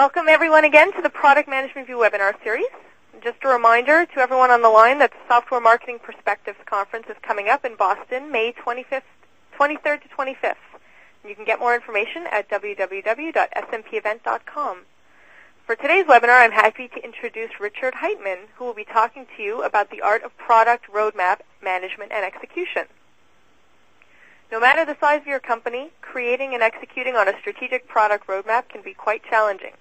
Welcome everyone again to the Product Management View webinar series. Just a reminder to everyone on the line that the Software Marketing Perspectives Conference is coming up in Boston, May 23rd to 25th. You can get more information at www.smpevent.com. For today's webinar, I'm happy to introduce Richard Heitman, who will be talking to you about the art of product roadmap management and execution. No matter the size of your company, creating and executing on a strategic product roadmap can be quite challenging.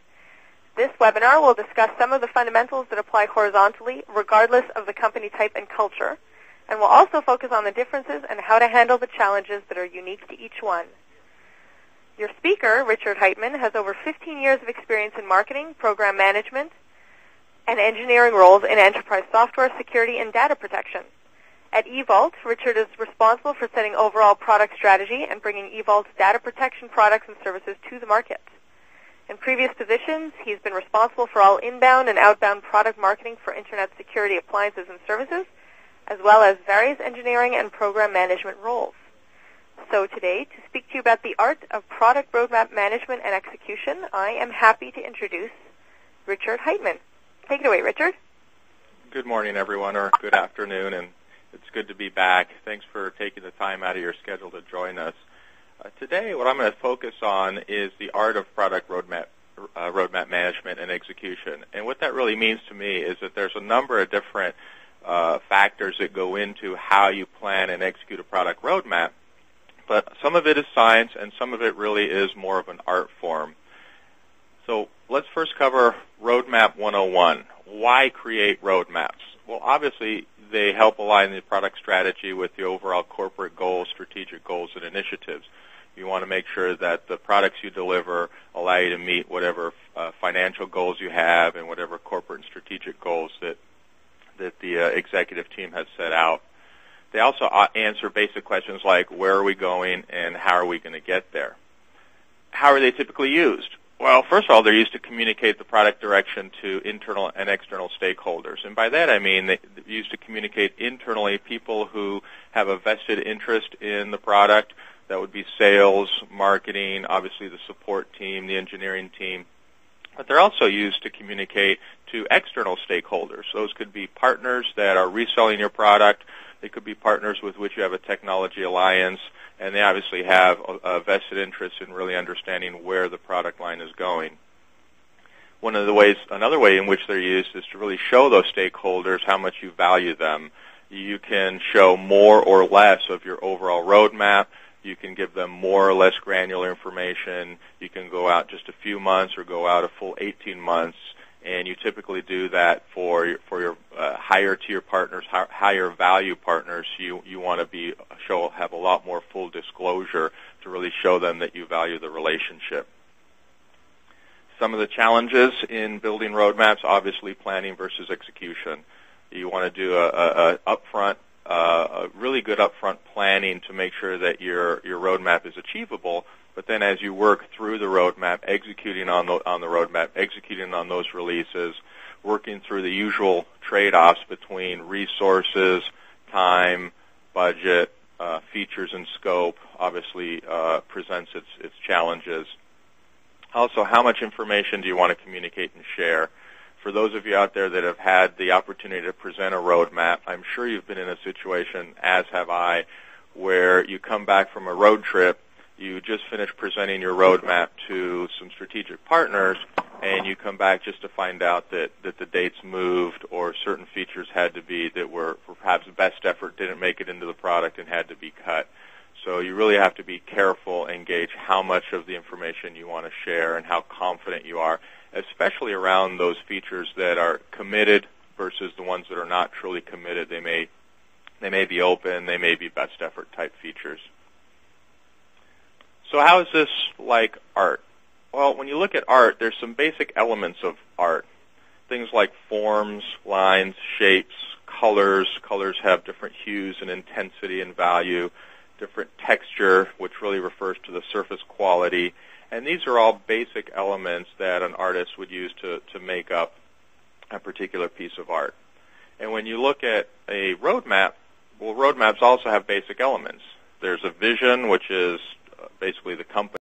This webinar will discuss some of the fundamentals that apply horizontally, regardless of the company type and culture, and will also focus on the differences and how to handle the challenges that are unique to each one. Your speaker, Richard Heitman, has over 15 years of experience in marketing, program management, and engineering roles in enterprise software, security, and data protection. At eVault, Richard is responsible for setting overall product strategy and bringing eVault's data protection products and services to the market. In previous positions, he's been responsible for all inbound and outbound product marketing for Internet security appliances and services, as well as various engineering and program management roles. So today, to speak to you about the art of product roadmap management and execution, I am happy to introduce Richard Heitman. Take it away, Richard. Good morning, everyone, or good afternoon, and it's good to be back. Thanks for taking the time out of your schedule to join us. Today, what I'm going to focus on is the art of product roadmap management and execution. And what that really means to me is that there's a number of different factors that go into how you plan and execute a product roadmap, but some of it is science and some of it really is more of an art form. So let's first cover Roadmap 101. Why create roadmaps? Well, obviously, they help align the product strategy with the overall corporate goals, strategic goals, and initiatives. You want to make sure that the products you deliver allow you to meet whatever financial goals you have and whatever corporate and strategic goals that the executive team has set out. They also answer basic questions like where are we going and how are we going to get there. How are they typically used? Well, first of all, they're used to communicate the product direction to internal and external stakeholders. And by that I mean they're used to communicate internally people who have a vested interest in the product. That would be sales, marketing, obviously the support team, the engineering team. But they're also used to communicate to external stakeholders. Those could be partners that are reselling your product. They could be partners with which you have a technology alliance. And they obviously have a vested interest in really understanding where the product line is going. Another way in which they're used is to really show those stakeholders how much you value them. You can show more or less of your overall roadmap. You can give them more or less granular information. You can go out just a few months or go out a full 18 months. And you typically do that for your higher tier partners, higher value partners. You want to have a lot more full disclosure to really show them that you value the relationship. Some of the challenges in building roadmaps, obviously planning versus execution. You want to do a really good upfront planning to make sure that your roadmap is achievable. But then as you work through the roadmap, executing on the roadmap, executing on those releases, working through the usual trade-offs between resources, time, budget, features, and scope, obviously presents its challenges. Also, how much information do you want to communicate and share? For those of you out there that have had the opportunity to present a roadmap, I'm sure you've been in a situation, as have I, where you come back from a road trip, you just finished presenting your roadmap to some strategic partners, and you come back just to find out that the dates moved or certain features had to be that were perhaps best effort didn't make it into the product and had to be cut. So you really have to be careful and gauge how much of the information you want to share and how confident you are, especially around those features that are committed versus the ones that are not truly committed. They may be open, they may be best effort type features. So how is this like art? Well, when you look at art, there's some basic elements of art. Things like forms, lines, shapes, colors. Colors have different hues and intensity and value. Different texture, which really refers to the surface quality. And these are all basic elements that an artist would use to make up a particular piece of art. And when you look at a roadmap, well, roadmaps also have basic elements. There's a vision, which is basically the company